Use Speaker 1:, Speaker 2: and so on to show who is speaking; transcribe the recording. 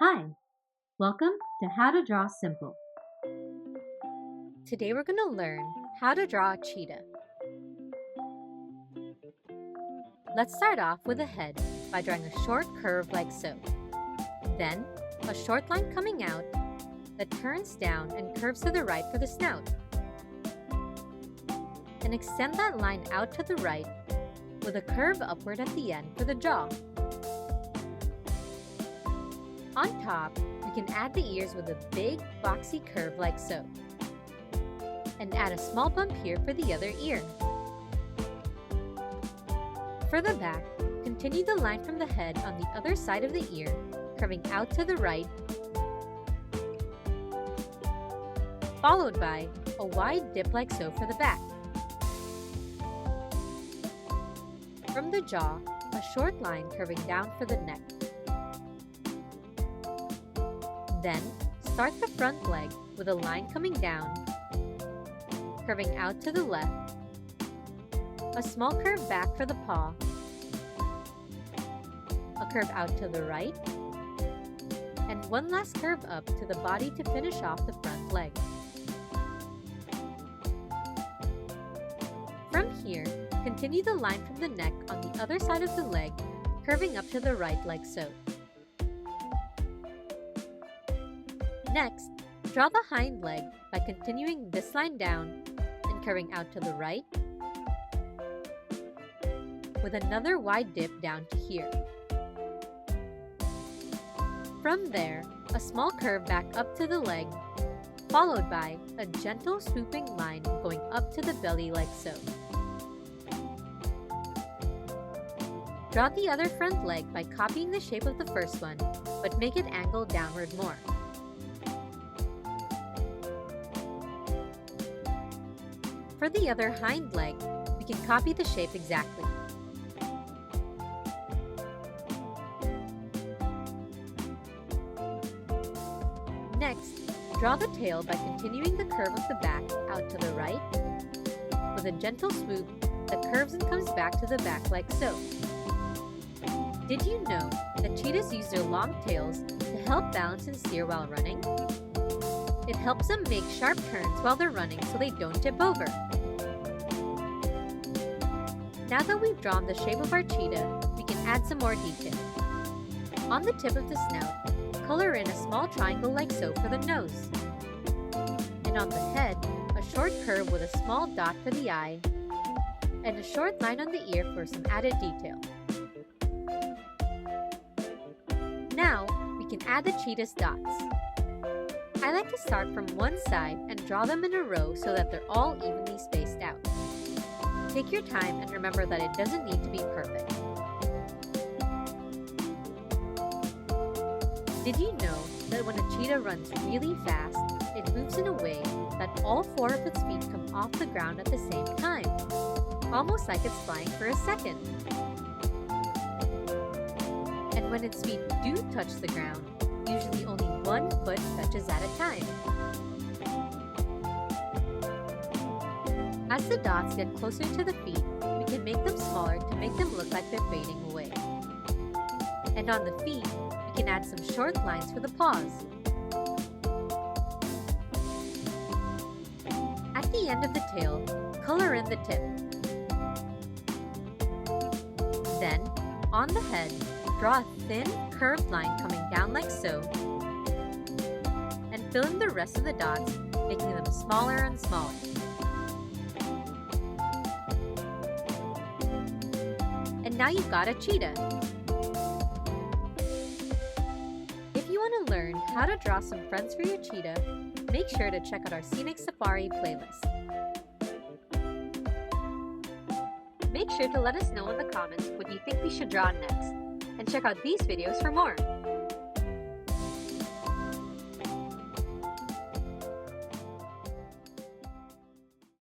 Speaker 1: Hi, welcome to How to Draw Simple.
Speaker 2: Today we're going to learn how to draw a cheetah. Let's start off with the head by drawing a short curve like so. Then, a short line coming out that turns down and curves to the right for the snout. And extend that line out to the right with a curve upward at the end for the jaw. On top, we can add the ears with a big, boxy curve like so. And add a small bump here for the other ear. For the back, continue the line from the head on the other side of the ear, curving out to the right, followed by a wide dip like so for the back. From the jaw, a short line curving down for the neck. Then, start the front leg with a line coming down, curving out to the left, a small curve back for the paw, a curve out to the right, and one last curve up to the body to finish off the front leg. From here, continue the line from the neck on the other side of the leg, curving up to the right like so. Next, draw the hind leg by continuing this line down and curving out to the right, with another wide dip down to here. From there, a small curve back up to the leg, followed by a gentle swooping line going up to the belly like so. Draw the other front leg by copying the shape of the first one, but make it angle downward more. For the other hind leg, we can copy the shape exactly. Next, draw the tail by continuing the curve of the back out to the right, with a gentle swoop that curves and comes back to the back like so. Did you know that cheetahs use their long tails to help balance and steer while running? It helps them make sharp turns while they're running so they don't tip over. Now that we've drawn the shape of our cheetah, we can add some more detail. On the tip of the snout, color in a small triangle like so for the nose. And on the head, a short curve with a small dot for the eye, and a short line on the ear for some added detail. Now, we can add the cheetah's dots. I like to start from one side and draw them in a row so that they're all evenly spaced out. Take your time and remember that it doesn't need to be perfect. Did you know that when a cheetah runs really fast, it moves in a way that all four of its feet come off the ground at the same time, almost like it's flying for a second? And when its feet do touch the ground, usually only one foot touches at a time. As the dots get closer to the feet, we can make them smaller to make them look like they're fading away. And on the feet, we can add some short lines for the paws. At the end of the tail, color in the tip. Then, on the head, draw a thin, curved line coming down like so, and fill in the rest of the dots, making them smaller and smaller. And now you've got a cheetah! If you want to learn how to draw some friends for your cheetah, make sure to check out our Scenic Safari playlist. Make sure to let us know in the comments what you think we should draw next, and check out these videos for more!